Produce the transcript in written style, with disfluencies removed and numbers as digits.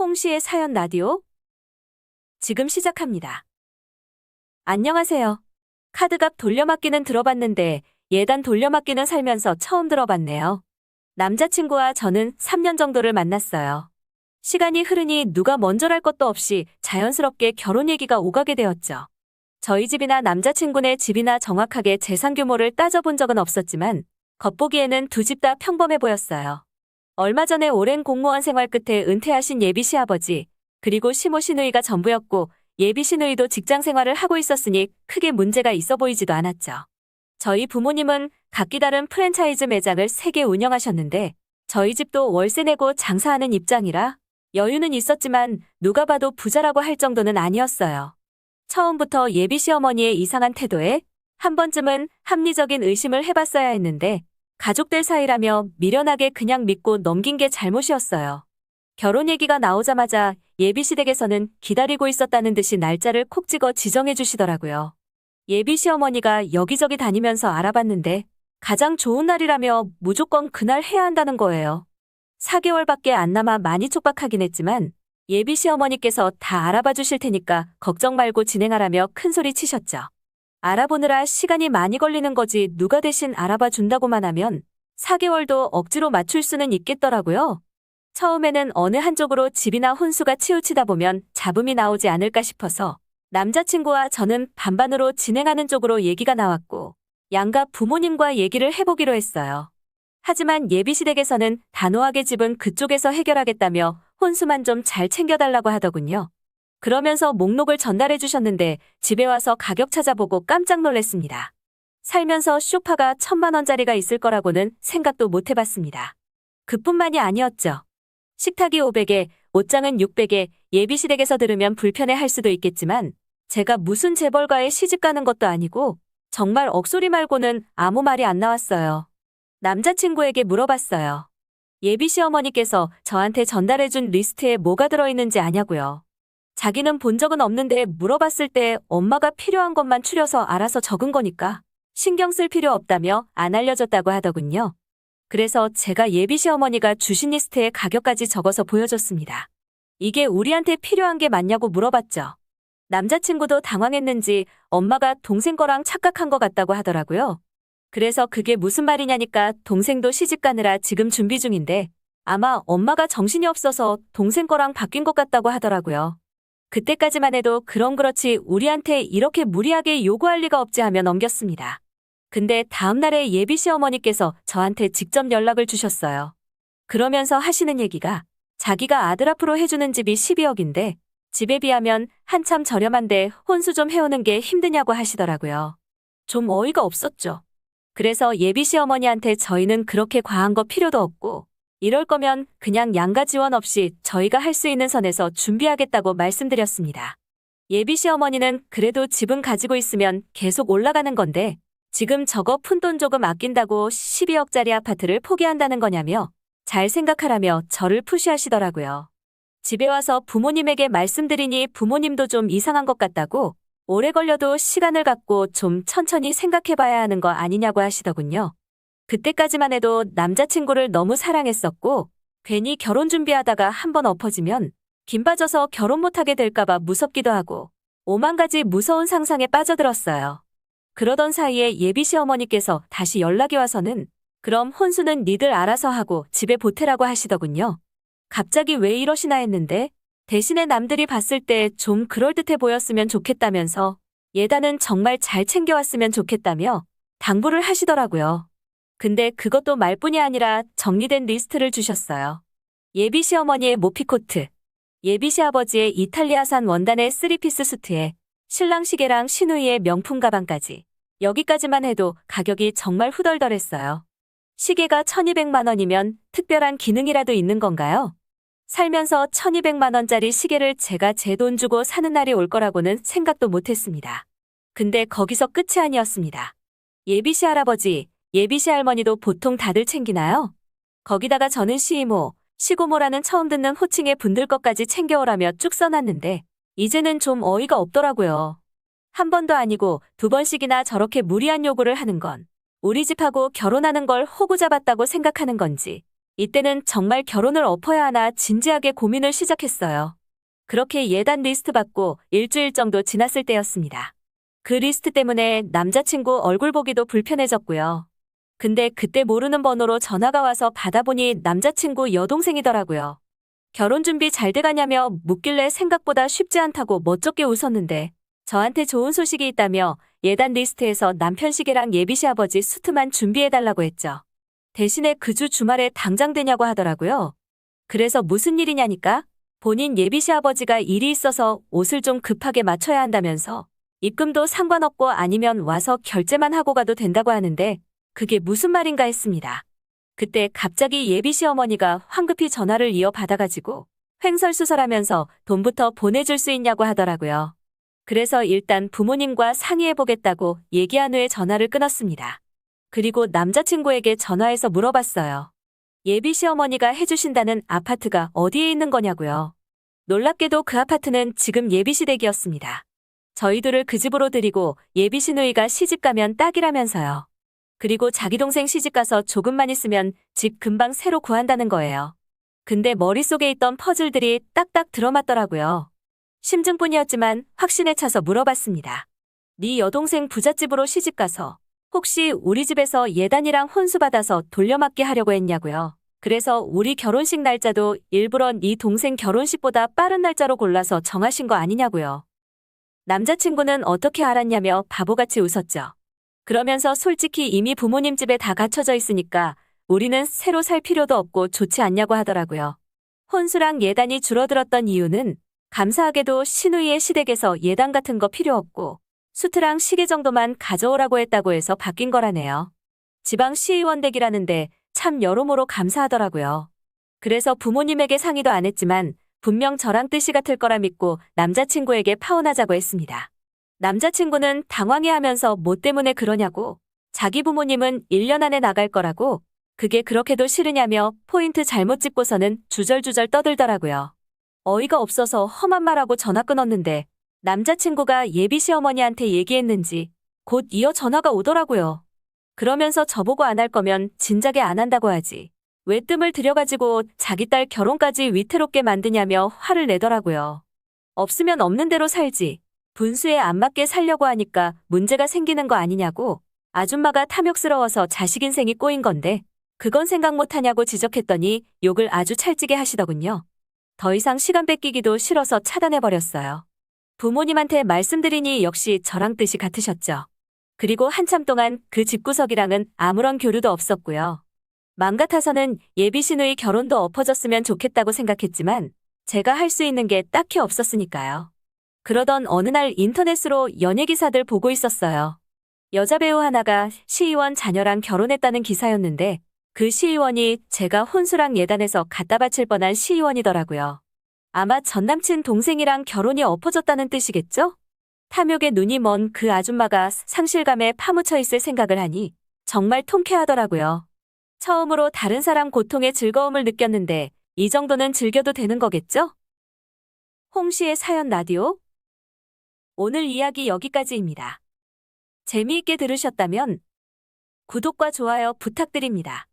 홍시의 사연 라디오 지금 시작합니다. 안녕하세요. 카드값 돌려막기는 들어봤는데 예단 돌려막기는 살면서 처음 들어봤네요. 남자친구와 저는 3년 정도를 만났어요. 시간이 흐르니 누가 먼저랄 것도 없이 자연스럽게 결혼 얘기가 오가게 되었죠. 저희 집이나 남자친구네 집이나 정확하게 재산 규모를 따져본 적은 없었지만 겉보기에는 두 집 다 평범해 보였어요. 얼마 전에 오랜 공무원 생활 끝에 은퇴하신 예비 시아버지, 그리고 시모 시누이가 전부였고 예비 시누이도 직장 생활을 하고 있었으니 크게 문제가 있어 보이지도 않았죠. 저희 부모님은 각기 다른 프랜차이즈 매장을 3개 운영하셨는데 저희 집도 월세 내고 장사하는 입장이라 여유는 있었지만 누가 봐도 부자라고 할 정도는 아니었어요. 처음부터 예비 시어머니의 이상한 태도에 한 번쯤은 합리적인 의심을 해봤어야 했는데 가족들 사이라며 미련하게 그냥 믿고 넘긴 게 잘못이었어요. 결혼 얘기가 나오자마자 예비 시댁에서는 기다리고 있었다는 듯이 날짜를 콕 찍어 지정해 주시더라고요. 예비 시어머니가 여기저기 다니면서 알아봤는데 가장 좋은 날이라며 무조건 그날 해야 한다는 거예요. 4개월밖에 안 남아 많이 촉박하긴 했지만 예비 시어머니께서 다 알아봐 주실 테니까 걱정 말고 진행하라며 큰 소리 치셨죠. 알아보느라 시간이 많이 걸리는 거지 누가 대신 알아봐 준다고만 하면 4개월도 억지로 맞출 수는 있겠더라고요. 처음에는 어느 한쪽으로 집이나 혼수가 치우치다 보면 잡음이 나오지 않을까 싶어서 남자친구와 저는 반반으로 진행하는 쪽으로 얘기가 나왔고 양가 부모님과 얘기를 해보기로 했어요. 하지만 예비시댁에서는 단호하게 집은 그쪽에서 해결하겠다며 혼수만 좀 잘 챙겨달라고 하더군요. 그러면서 목록을 전달해 주셨는데 집에 와서 가격 찾아보고 깜짝 놀랐습니다. 살면서 쇼파가 1,000만 원짜리가 있을 거라고는 생각도 못 해봤습니다. 그뿐만이 아니었죠. 식탁이 500에, 옷장은 600에, 예비시댁에서 들으면 불편해할 수도 있겠지만 제가 무슨 재벌가에 시집 가는 것도 아니고 정말 억소리 말고는 아무 말이 안 나왔어요. 남자친구에게 물어봤어요. 예비시어머니께서 저한테 전달해준 리스트에 뭐가 들어있는지 아냐고요. 자기는 본 적은 없는데 물어봤을 때 엄마가 필요한 것만 추려서 알아서 적은 거니까 신경 쓸 필요 없다며 안 알려줬다고 하더군요. 그래서 제가 예비 시어머니가 주신 리스트에 가격까지 적어서 보여줬습니다. 이게 우리한테 필요한 게 맞냐고 물어봤죠. 남자친구도 당황했는지 엄마가 동생 거랑 착각한 것 같다고 하더라고요. 그래서 그게 무슨 말이냐니까 동생도 시집 가느라 지금 준비 중인데 아마 엄마가 정신이 없어서 동생 거랑 바뀐 것 같다고 하더라고요. 그때까지만 해도 그럼 그렇지 우리한테 이렇게 무리하게 요구할 리가 없지 하며 넘겼습니다. 근데 다음날에 예비 시어머니께서 저한테 직접 연락을 주셨어요. 그러면서 하시는 얘기가 자기가 아들 앞으로 해주는 집이 12억인데 집에 비하면 한참 저렴한데 혼수 좀 해오는 게 힘드냐고 하시더라고요. 좀 어이가 없었죠. 그래서 예비 시어머니한테 저희는 그렇게 과한 거 필요도 없고 이럴 거면 그냥 양가 지원 없이 저희가 할 수 있는 선에서 준비하겠다고 말씀드렸습니다. 예비 시어머니는 그래도 집은 가지고 있으면 계속 올라가는 건데 지금 저거 푼돈 조금 아낀다고 12억짜리 아파트를 포기한다는 거냐며 잘 생각하라며 저를 푸시하시더라고요. 집에 와서 부모님에게 말씀드리니 부모님도 좀 이상한 것 같다고 오래 걸려도 시간을 갖고 좀 천천히 생각해봐야 하는 거 아니냐고 하시더군요. 그때까지만 해도 남자친구를 너무 사랑했었고 괜히 결혼 준비하다가 한번 엎어지면 김 빠져서 결혼 못하게 될까봐 무섭기도 하고 5만 가지 무서운 상상에 빠져들었어요. 그러던 사이에 예비 시어머니께서 다시 연락이 와서는 그럼 혼수는 니들 알아서 하고 집에 보태라고 하시더군요. 갑자기 왜 이러시나 했는데 대신에 남들이 봤을 때 좀 그럴듯해 보였으면 좋겠다면서 예단은 정말 잘 챙겨왔으면 좋겠다며 당부를 하시더라고요. 근데 그것도 말뿐이 아니라 정리된 리스트를 주셨어요. 예비 시어머니의 모피코트, 예비 시아버지의 이탈리아산 원단의 3피스 수트에 신랑 시계랑 시누이의 명품 가방까지. 여기까지만 해도 가격이 정말 후덜덜했어요. 시계가 1,200만 원이면 특별한 기능이라도 있는 건가요? 살면서 1,200만 원짜리 시계를 제가 제 돈 주고 사는 날이 올 거라고는 생각도 못했습니다. 근데 거기서 끝이 아니었습니다. 예비 시할아버지, 예비 시할머니도 보통 다들 챙기나요? 거기다가 저는 시이모, 시고모라는 처음 듣는 호칭의 분들 것까지 챙겨오라며 쭉 써놨는데 이제는 좀 어이가 없더라고요. 한 번도 아니고 2번씩이나 저렇게 무리한 요구를 하는 건 우리 집하고 결혼하는 걸 호구 잡았다고 생각하는 건지 이때는 정말 결혼을 엎어야 하나 진지하게 고민을 시작했어요. 그렇게 예단 리스트 받고 일주일 정도 지났을 때였습니다. 그 리스트 때문에 남자친구 얼굴 보기도 불편해졌고요. 근데 그때 모르는 번호로 전화가 와서 받아보니 남자친구 여동생이더라고요. 결혼 준비 잘 돼가냐며 묻길래 생각보다 쉽지 않다고 멋쩍게 웃었는데 저한테 좋은 소식이 있다며 예단 리스트에서 남편 시계랑 예비 시아버지 수트만 준비해달라고 했죠. 대신에 그 주 주말에 당장 되냐고 하더라고요. 그래서 무슨 일이냐니까 본인 예비 시아버지가 일이 있어서 옷을 좀 급하게 맞춰야 한다면서 입금도 상관없고 아니면 와서 결제만 하고 가도 된다고 하는데 그게 무슨 말인가 했습니다. 그때 갑자기 예비 시어머니가 황급히 전화를 이어받아가지고 횡설수설하면서 돈부터 보내줄 수 있냐고 하더라고요. 그래서 일단 부모님과 상의해보겠다고 얘기한 후에 전화를 끊었습니다. 그리고 남자친구에게 전화해서 물어봤어요. 예비 시어머니가 해주신다는 아파트가 어디에 있는 거냐고요. 놀랍게도 그 아파트는 지금 예비시댁이었습니다. 저희들을 그 집으로 데리고 예비 시누이가 시집가면 딱이라면서요. 그리고 자기 동생 시집가서 조금만 있으면 집 금방 새로 구한다는 거예요. 근데 머릿속에 있던 퍼즐들이 딱딱 들어맞더라고요. 심증뿐이었지만 확신에 차서 물어봤습니다. 네 여동생 부잣집으로 시집가서 혹시 우리 집에서 예단이랑 혼수 받아서 돌려막기 하려고 했냐고요. 그래서 우리 결혼식 날짜도 일부러 네 동생 결혼식보다 빠른 날짜로 골라서 정하신 거 아니냐고요. 남자친구는 어떻게 알았냐며 바보같이 웃었죠. 그러면서 솔직히 이미 부모님 집에 다 갖춰져 있으니까 우리는 새로 살 필요도 없고 좋지 않냐고 하더라고요. 혼수랑 예단이 줄어들었던 이유는 감사하게도 시누이의 시댁에서 예단 같은 거 필요 없고 수트랑 시계 정도만 가져오라고 했다고 해서 바뀐 거라네요. 지방 시의원 댁이라는데 참 여러모로 감사하더라고요. 그래서 부모님에게 상의도 안 했지만 분명 저랑 뜻이 같을 거라 믿고 남자친구에게 파혼하자고 했습니다. 남자친구는 당황해하면서 뭐 때문에 그러냐고, 자기 부모님은 1년 안에 나갈 거라고, 그게 그렇게도 싫으냐며 포인트 잘못 짚고서는 주절주절 떠들더라고요. 어이가 없어서 험한 말하고 전화 끊었는데 남자친구가 예비 시어머니한테 얘기했는지 곧 이어 전화가 오더라고요. 그러면서 저보고 안 할 거면 진작에 안 한다고 하지. 왜 뜸을 들여가지고 자기 딸 결혼까지 위태롭게 만드냐며 화를 내더라고요. 없으면 없는 대로 살지. 분수에 안 맞게 살려고 하니까 문제가 생기는 거 아니냐고. 아줌마가 탐욕스러워서 자식 인생이 꼬인 건데 그건 생각 못하냐고 지적했더니 욕을 아주 찰지게 하시더군요. 더 이상 시간 뺏기기도 싫어서 차단해버렸어요. 부모님한테 말씀드리니 역시 저랑 뜻이 같으셨죠. 그리고 한참 동안 그 집구석이랑은 아무런 교류도 없었고요. 맘 같아서는 예비 시누이 결혼도 엎어졌으면 좋겠다고 생각했지만 제가 할 수 있는 게 딱히 없었으니까요. 그러던 어느 날 인터넷으로 연예기사들 보고 있었어요. 여자 배우 하나가 시의원 자녀랑 결혼했다는 기사였는데 그 시의원이 제가 혼수랑 예단해서 갖다 바칠 뻔한 시의원이더라고요. 아마 전남친 동생이랑 결혼이 엎어졌다는 뜻이겠죠? 탐욕에 눈이 먼 그 아줌마가 상실감에 파묻혀 있을 생각을 하니 정말 통쾌하더라고요. 처음으로 다른 사람 고통의 즐거움을 느꼈는데 이 정도는 즐겨도 되는 거겠죠? 홍시의 사연 라디오. 오늘 이야기 여기까지입니다. 재미있게 들으셨다면 구독과 좋아요 부탁드립니다.